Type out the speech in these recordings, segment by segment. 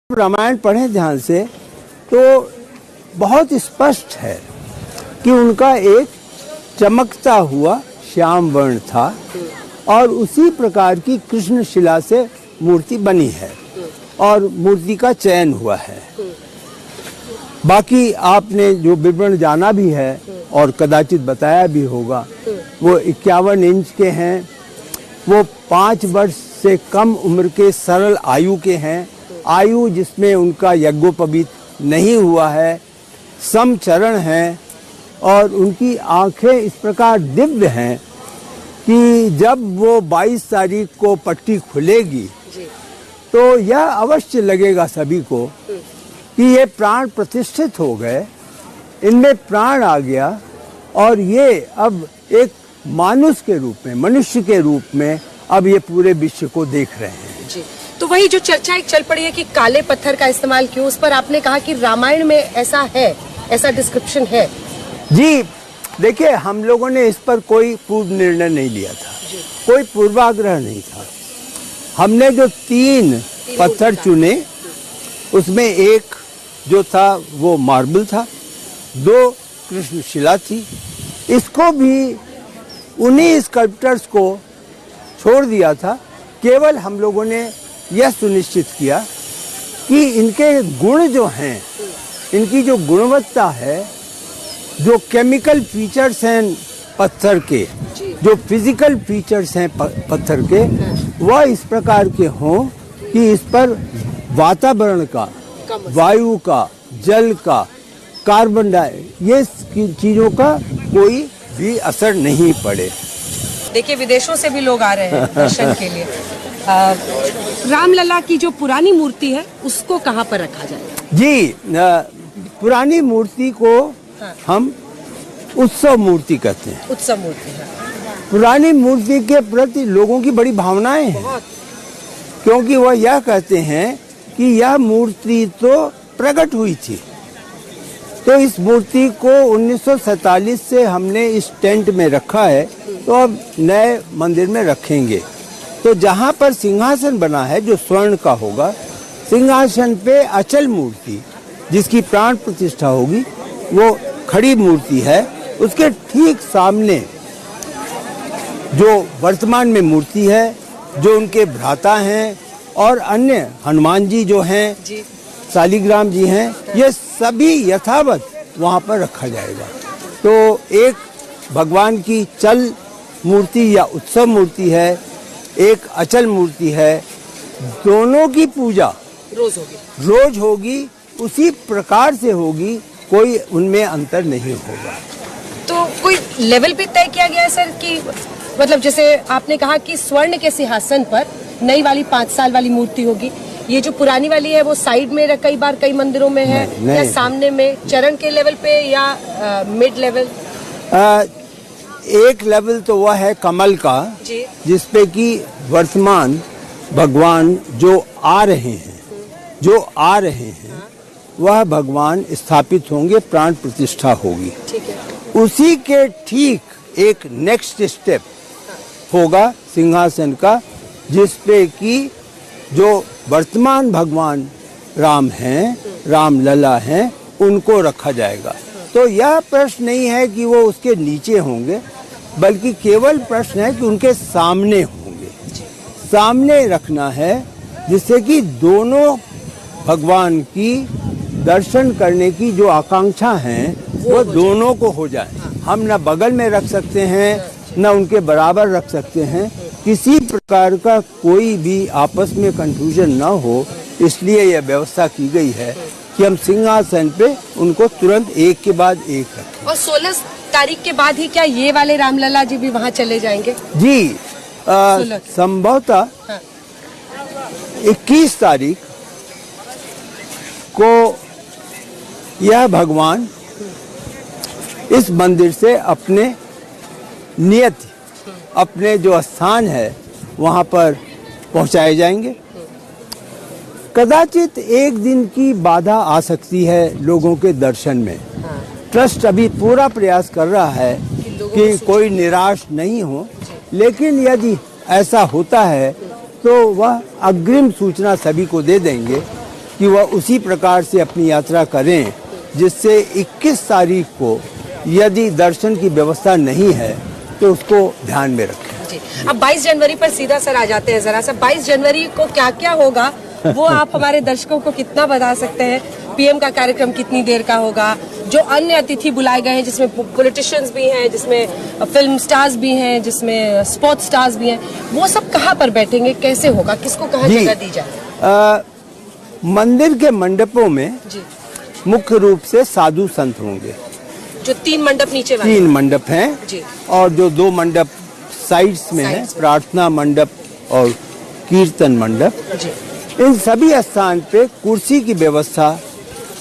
रामायण पढ़ें ध्यान से तो बहुत स्पष्ट है कि उनका एक चमकता हुआ श्याम वर्ण था और उसी प्रकार की कृष्ण शिला से मूर्ति बनी है और मूर्ति का चयन हुआ है। बाकी आपने जो विवरण जाना भी है और कदाचित बताया भी होगा, वो 51 इंच के हैं, वो 5 वर्ष से कम उम्र के सरल आयु के हैं, आयु जिसमें उनका यज्ञोपवीत नहीं हुआ है, समचरण हैं और उनकी आंखें इस प्रकार दिव्य हैं कि जब वो 22 तारीख को पट्टी खुलेगी तो यह अवश्य लगेगा सभी को कि ये प्राण प्रतिष्ठित हो गए, इनमें प्राण आ गया और ये अब एक मानुष के रूप में, मनुष्य के रूप में अब ये पूरे विश्व को देख रहे हैं। जी। तो वही जो चर्चा एक चल पड़ी है कि काले पत्थर का इस्तेमाल क्यों, उस पर आपने कहा कि रामायण में ऐसा है, ऐसा डिस्क्रिप्शन है। जी देखिए, हम लोगों ने इस पर कोई पूर्व निर्णय नहीं लिया था, कोई पूर्वाग्रह नहीं था। हमने जो तीन पत्थर चुने उसमें एक जो था वो मार्बल था, 2 कृष्ण शिला थी। इसको भी उन्हीं स्कल्प्टर्स को छोड़ दिया था। केवल हम लोगों ने यह सुनिश्चित किया कि इनके गुण जो हैं, इनकी जो गुणवत्ता है, जो केमिकल फीचर्स हैं पत्थर के, जो फिजिकल फीचर्स हैं पत्थर के, वह इस प्रकार के हों कि इस पर वातावरण का, वायु का, जल का, कार्बन डाइऑक्साइड, ये चीजों का कोई भी असर नहीं पड़े। देखिए विदेशों से भी लोग आ रहे हैं दर्शन के लिए। रामलला की जो पुरानी मूर्ति है उसको कहाँ पर रखा जाएगा? जी, पुरानी मूर्ति को हम उत्सव मूर्ति कहते हैं। उत्सव मूर्ति है। पुरानी मूर्ति के प्रति लोगों की बड़ी भावनाएं हैं, क्योंकि वह यह कहते हैं कि यह मूर्ति तो प्रकट हुई थी। तो इस मूर्ति को 1947 से हमने इस टेंट में रखा है, तो अब नए मंदिर में रखेंगे। तो जहाँ पर सिंहासन बना है जो स्वर्ण का होगा, सिंहासन पे अचल मूर्ति जिसकी प्राण प्रतिष्ठा होगी, वो खड़ी मूर्ति है। उसके ठीक सामने जो वर्तमान में मूर्ति है, जो उनके भ्राता हैं और अन्य हनुमान जी जो हैं, शालिग्राम जी हैं, ये सभी यथावत वहाँ पर रखा जाएगा। तो एक भगवान की चल मूर्ति या उत्सव मूर्ति है, एक अचल मूर्ति है। दोनों की पूजा रोज होगी, उसी प्रकार से होगी, कोई उनमें अंतर नहीं होगा। तो कोई लेवल भी तय किया गया है सर कि मतलब जैसे आपने कहा कि स्वर्ण के सिंहासन पर नई वाली 5 साल वाली मूर्ति होगी, ये जो पुरानी वाली है वो साइड में कई बार कई मंदिरों में है, या सामने में चरण के लेवल पे, या मिड लेवल? एक लेवल तो वह है कमल का, जिसपे कि वर्तमान भगवान जो आ रहे हैं, वह भगवान स्थापित होंगे, प्राण प्रतिष्ठा होगी। उसी के ठीक एक नेक्स्ट स्टेप होगा सिंहासन का, जिसपे कि जो वर्तमान भगवान राम हैं, राम लला हैं, उनको रखा जाएगा। तो यह प्रश्न नहीं है कि वो उसके नीचे होंगे, बल्कि केवल प्रश्न है कि उनके सामने होंगे। सामने रखना है जिससे कि दोनों भगवान की दर्शन करने की जो आकांक्षा है वो दोनों को हो जाए। हम न बगल में रख सकते हैं, न उनके बराबर रख सकते हैं, किसी प्रकार का कोई भी आपस में कंफ्यूजन न हो, इसलिए यह व्यवस्था की गई है कि हम सिंहासन पे उनको तुरंत एक के बाद एक रखें। और 16 तारीख के बाद ही क्या ये वाले रामलला जी भी वहाँ चले जाएंगे? जी, संभवतः 21 तारीख को यह भगवान इस मंदिर से अपने नियत, अपने जो स्थान है वहाँ पर पहुँचाए जाएंगे। कदाचित एक दिन की बाधा आ सकती है लोगों के दर्शन में। ट्रस्ट अभी पूरा प्रयास कर रहा है कि कोई निराश नहीं हो, लेकिन यदि ऐसा होता है तो वह अग्रिम सूचना सभी को दे देंगे कि वह उसी प्रकार से अपनी यात्रा करें, जिससे 21 तारीख को यदि दर्शन की व्यवस्था नहीं है तो उसको ध्यान में रखें। जी। अब 22 जनवरी पर सीधा सर आ जाते हैं, जरा सा 22 जनवरी को क्या क्या होगा वो आप हमारे दर्शकों को कितना बता सकते हैं? पीएम का कार्यक्रम कितनी देर का होगा? जो अन्य अतिथि बुलाए गए हैं, जिसमें पॉलिटिशियंस भी हैं, जिसमें फिल्म स्टार्स भी हैं, जिसमें स्पोर्ट्स स्टार्स भी हैं, वो सब कहाँ पर बैठेंगे, कैसे होगा, किसको कहाँ जगह दी जाए? मंदिर के मंडपों में जी। मुख्य रूप से साधु संत होंगे। जो 3 मंडप नीचे वाले 3 मंडप हैं जी। और जो 2 मंडप साइड्स में है, प्रार्थना मंडप और कीर्तन मंडप जी। इन सभी स्थान पे कुर्सी की व्यवस्था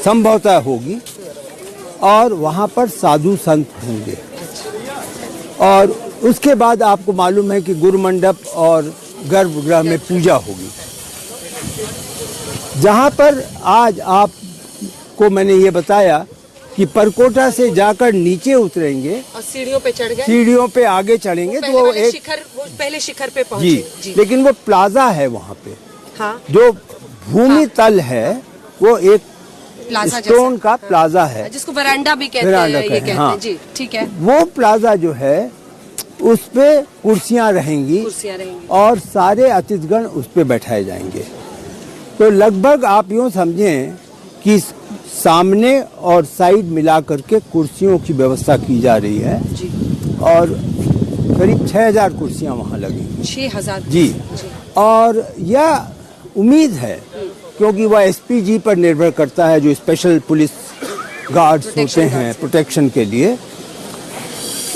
संभवतः होगी और वहाँ पर साधु संत होंगे। और उसके बाद आपको मालूम है कि गुरु मंडप और गर्भगृह में पूजा होगी। जहाँ पर आज आपको मैंने ये बताया कि परकोटा से जाकर नीचे उतरेंगे और सीढ़ियों पे चढ़ गए, सीढ़ियों पे आगे चढ़ेंगे तो वो एक पहले शिखर पे पहुंचे। जी, जी। लेकिन वो प्लाजा है वहाँ पे। हाँ। जो भूमि तल है वो एक प्लाजा स्टोन का प्लाजा है, जिसको वरांडा भी कहते वरांडा हैं, ये कहते हैं। जी, ठीक है। वो प्लाजा जो है उस पे कुर्सियां रहेंगी और सारे अतिथिगण उस पे बैठाए जाएंगे। तो लगभग आप यूँ समझें कि सामने और साइड मिला करके कुर्सियों की व्यवस्था की जा रही है जी। और करीब 6000 कुर्सियां वहाँ लगेंगी। 6000 जी। और यह उम्मीद है, क्योंकि वह एसपीजी पर निर्भर करता है, जो स्पेशल पुलिस गार्ड्स होते हैं प्रोटेक्शन के लिए,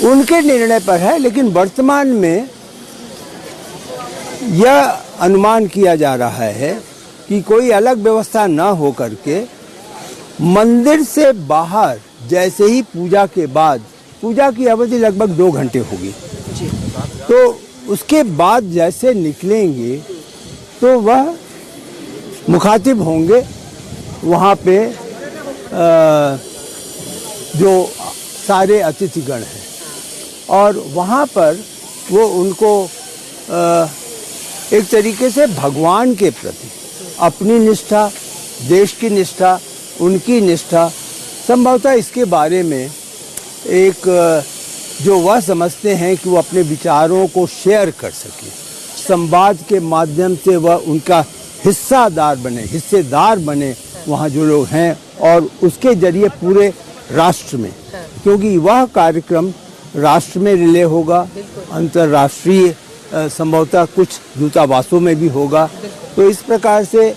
उनके निर्णय पर है। लेकिन वर्तमान में यह अनुमान किया जा रहा है कि कोई अलग व्यवस्था न हो करके मंदिर से बाहर जैसे ही पूजा के बाद, पूजा की अवधि लगभग 2 घंटे होगी, तो उसके बाद जैसे निकलेंगे तो वह मुखातिब होंगे वहाँ पे जो सारे अतिथिगण हैं और वहाँ पर वो उनको एक तरीके से भगवान के प्रति अपनी निष्ठा, देश की निष्ठा, उनकी निष्ठा, संभवतः इसके बारे में एक जो वह समझते हैं कि वो अपने विचारों को शेयर कर सके, संवाद के माध्यम से वह उनका हिस्सेदार बने वहाँ जो लोग हैं, और उसके जरिए पूरे राष्ट्र में, क्योंकि वह कार्यक्रम राष्ट्र में रिले होगा, अंतर्राष्ट्रीय संभवतः कुछ दूतावासों में भी होगा। तो इस प्रकार से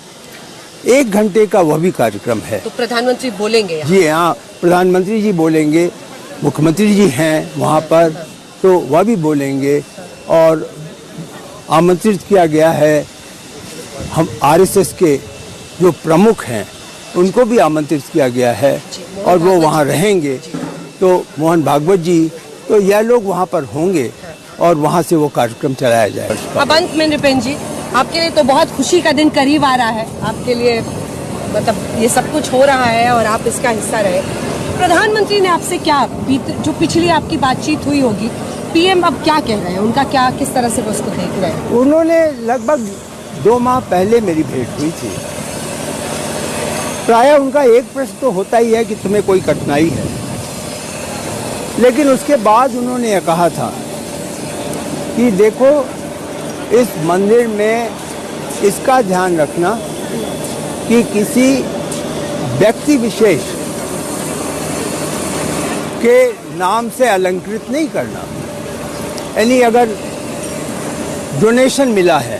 1 घंटे का वह भी कार्यक्रम है। तो प्रधानमंत्री बोलेंगे यहाँ? जी हाँ, प्रधानमंत्री जी बोलेंगे, मुख्यमंत्री जी हैं वहाँ पर तो वह भी बोलेंगे, और आमंत्रित किया गया है हम आरएसएस के जो प्रमुख हैं उनको भी आमंत्रित किया गया है और वो वहाँ रहेंगे। तो मोहन भागवत जी, तो यह लोग वहाँ पर होंगे और वहाँ से वो कार्यक्रम चलाया जाएगा। अब अंत में नृपेन जी, आपके लिए तो बहुत खुशी का दिन करीब आ रहा है, आपके लिए मतलब ये सब कुछ हो रहा है और आप इसका हिस्सा रहे। प्रधानमंत्री ने आपसे क्या जो पिछली आपकी बातचीत हुई होगी, पीएम अब क्या कह रहे हैं, उनका क्या, किस तरह से वो उसको देख रहे हैं? उन्होंने लगभग 2 माह पहले मेरी भेंट हुई थी। प्रायः उनका एक प्रश्न तो होता ही है कि तुम्हें कोई कठिनाई है, लेकिन उसके बाद उन्होंने यह कहा था कि देखो इस मंदिर में इसका ध्यान रखना कि किसी व्यक्ति विशेष के नाम से अलंकृत नहीं करना। यानी अगर डोनेशन मिला है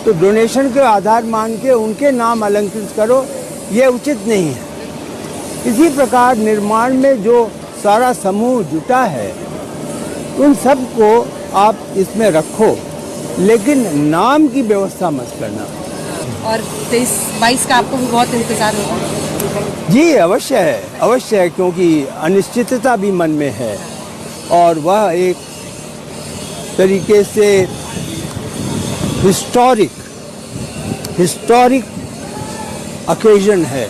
तो डोनेशन के आधार मान के उनके नाम अलंकृत करो, ये उचित नहीं है। इसी प्रकार निर्माण में जो सारा समूह जुटा है उन सब को आप इसमें रखो, लेकिन नाम की व्यवस्था मत करना। और 23-22 का आपको भी बहुत इंतजार होगा? जी अवश्य है, क्योंकि अनिश्चितता भी मन में है और वह एक तरीके से हिस्टोरिक ओकेजन है।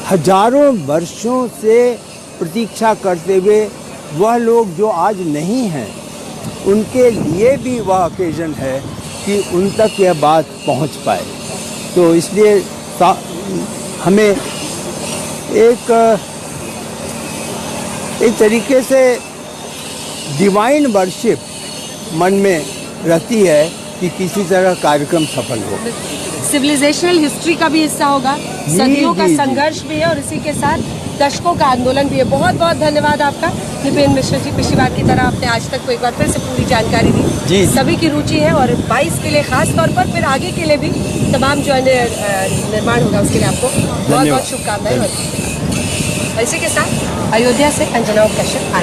हजारों वर्षों से प्रतीक्षा करते हुए वह लोग जो आज नहीं हैं, उनके लिए भी वह ओकेजन है कि उन तक यह बात पहुंच पाए। तो इसलिए हमें एक तरीके से डिवाइन वर्शिप मन में रहती है कि किसी तरह कार्यक्रम सफल हो। सिविलाइजेशनल हिस्ट्री का भी हिस्सा होगा, सदियों का जी। संघर्ष भी है और इसी के साथ दशकों का आंदोलन भी है। बहुत बहुत धन्यवाद आपका निपेन मिश्र जी। पिछली बार की तरह आपने आज तक को एक बार फिर से पूरी जानकारी दी। जी। सभी की रुचि है और 22 के लिए खास तौर पर, फिर आगे के लिए भी तमाम जो निर्माण होगा उसके लिए आपको बहुत बहुत शुभकामनाएं। इसी के साथ अयोध्या से अंजना कश्यप।